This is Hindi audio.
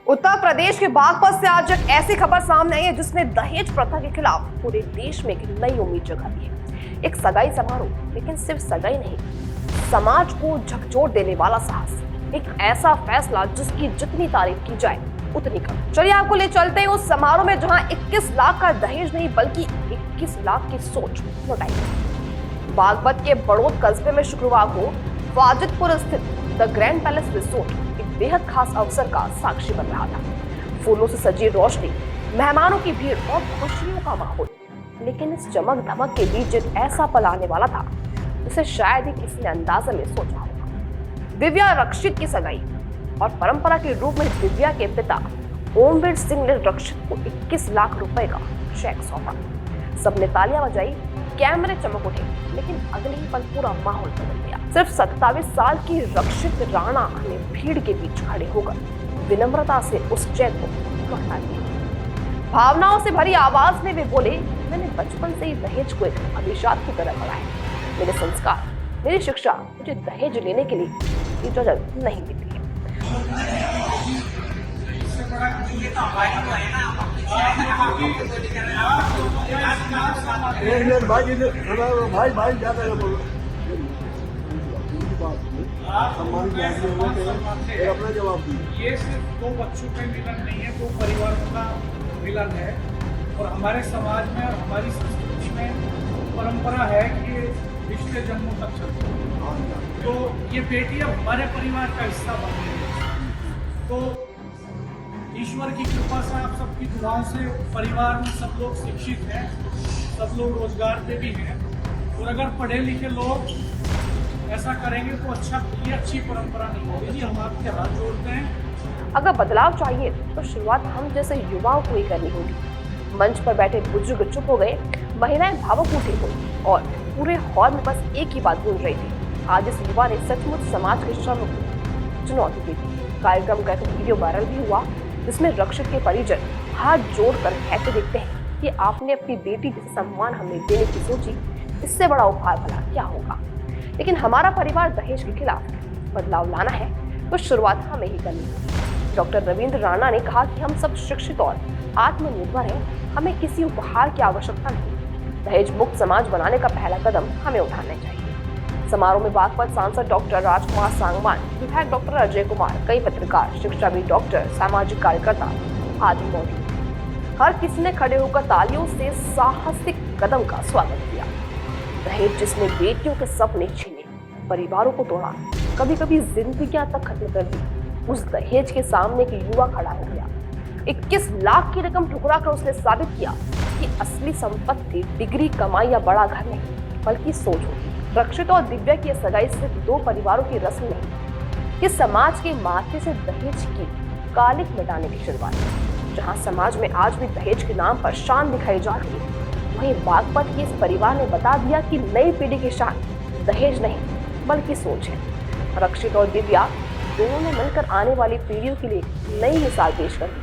उत्तर प्रदेश के बागपत से आज एक ऐसी खबर सामने आई है जिसने दहेज प्रथा के खिलाफ पूरे देश में एक नई उम्मीद जगा दी है। एक सगाई समारोह, लेकिन सिर्फ सगाई नहीं, समाज को झकझोर देने वाला साहस, एक ऐसा फैसला जिसकी जितनी तारीफ की जाए उतनी कम। चलिए आपको ले चलते हैं उस समारोह में जहां 21 लाख का दहेज नहीं बल्कि 21 लाख की सोच लौटाई गई। बागपत के बड़ौद कस्बे में शुक्रवार को फाजिदपुर स्थित द ग्रैंड पैलेस रिसोर्ट बेहद खास अवसर का साक्षी बन रहा था। फूलों से सजी रोशनी, मेहमानों की भीड़ और खुशियों का माहौल, लेकिन इस चमक धमक के बीच एक ऐसा पल आने वाला था जिसे शायद ही किसी ने अंदाजा में सोचा होगा। दिव्या रक्षित की सगाई, और परंपरा के रूप में दिव्या के पिता ओमवीर सिंह ने रक्षित को 21 लाख रुपए का चेक सौंपा। सबने तालियां बजाई, कैमरे चमक उठे, लेकिन अगले ही पल पूरा माहौल बदल गया। सिर्फ 27 साल की रक्षित राणा ने भीड़ के बीच खड़े होकर विनम्रता से उस चेक को लौटा दिया। भावनाओं से भरी आवाज में वे बोले, मैंने बचपन से ही दहेज को एक अभिशाप की तरह पढ़ा है। मेरे संस्कार, मेरी शिक्षा मुझे दहेज लेने के लिए इजाजत नहीं देती है। भाई भाई ज्यादा अपना जवाब दीजिए। ये सिर्फ दो बच्चों का मिलन नहीं है, दो परिवारों का मिलन है। और हमारे समाज में और हमारी संस्कृति में परंपरा है कि रिश्ते जन्मों तक चलते हैं। तो ये बेटी अब हमारे परिवार का हिस्सा बन गई है। तो ईश्वर की कृपा से, आप सबकी दुआओं से परिवार में सब लोग शिक्षित हैं, सब लोग रोजगार पे भी हैं। और अगर पढ़े लिखे लोग ऐसा करेंगे तो अच्छा, ये अच्छी परंपरा नहीं होगी। जी, हम आपके हाथ जोड़ते हैं। अगर बदलाव चाहिए तो शुरुआत हम जैसे युवाओं को ही करनी होगी। मंच पर बैठे बुजुर्ग चुप हो गए, महिलाएं भावुक उठी हुई और पूरे हॉल में बस एक ही बात गूंज रही थी, आज इस युवा ने सचमुच समाज के श्रम को चुनौती दी थी। कार्यक्रम का एक वीडियो वायरल भी हुआ जिसमें रक्षित के परिजन हाथ जोड़कर कहते दिखते हैं कि आपने अपनी बेटी जैसे सम्मान हमें देने की सोची, इससे बड़ा उपहार भला क्या होगा। लेकिन हमारा परिवार दहेज के खिलाफ बदलाव लाना है तो शुरुआत हमें ही करनी होगी। डॉक्टर रविंद्र राणा ने कहा कि हम सब शिक्षित और आत्मनिर्भर हैं, हमें किसी उपहार की आवश्यकता नहीं। दहेज मुक्त समाज बनाने का पहला कदम हमें उठाना चाहिए। समारोह में बागपत सांसद डॉक्टर राजकुमार सांगवान, विधायक डॉक्टर अजय कुमार, कई पत्रकार, शिक्षाविद, डॉक्टर, सामाजिक कार्यकर्ता आदि मौजूद थे। हर किसी ने खड़े होकर तालियों से साहसिक कदम का स्वागत किया। दहेज जिसने बेटियों के सपने छीने, परिवारों को तोड़ा, कभी कभी जिंदगियां तक खत्म कर दी, उस दहेज के सामने एक युवा खड़ा हो गया। 21 लाख की रकम ठुकरा कर उसने साबित किया कि असली संपत्ति डिग्री, कमाई या बड़ा घर नहीं बल्कि सोच होती। रक्षित और दिव्या की सगाई सिर्फ दो परिवारों की रस्म नहीं, ये समाज के माथे से दहेज की कालिक मिटाने की शुरुआत है। जहां समाज में आज भी दहेज के नाम पर शान दिखाई जा रही है, वहीं बागपत के इस परिवार ने बता दिया कि नई पीढ़ी की शान दहेज नहीं बल्कि सोच है। रक्षित और दिव्या दोनों ने मिलकर आने वाली पीढ़ियों के लिए नई मिसाल पेश कर दी।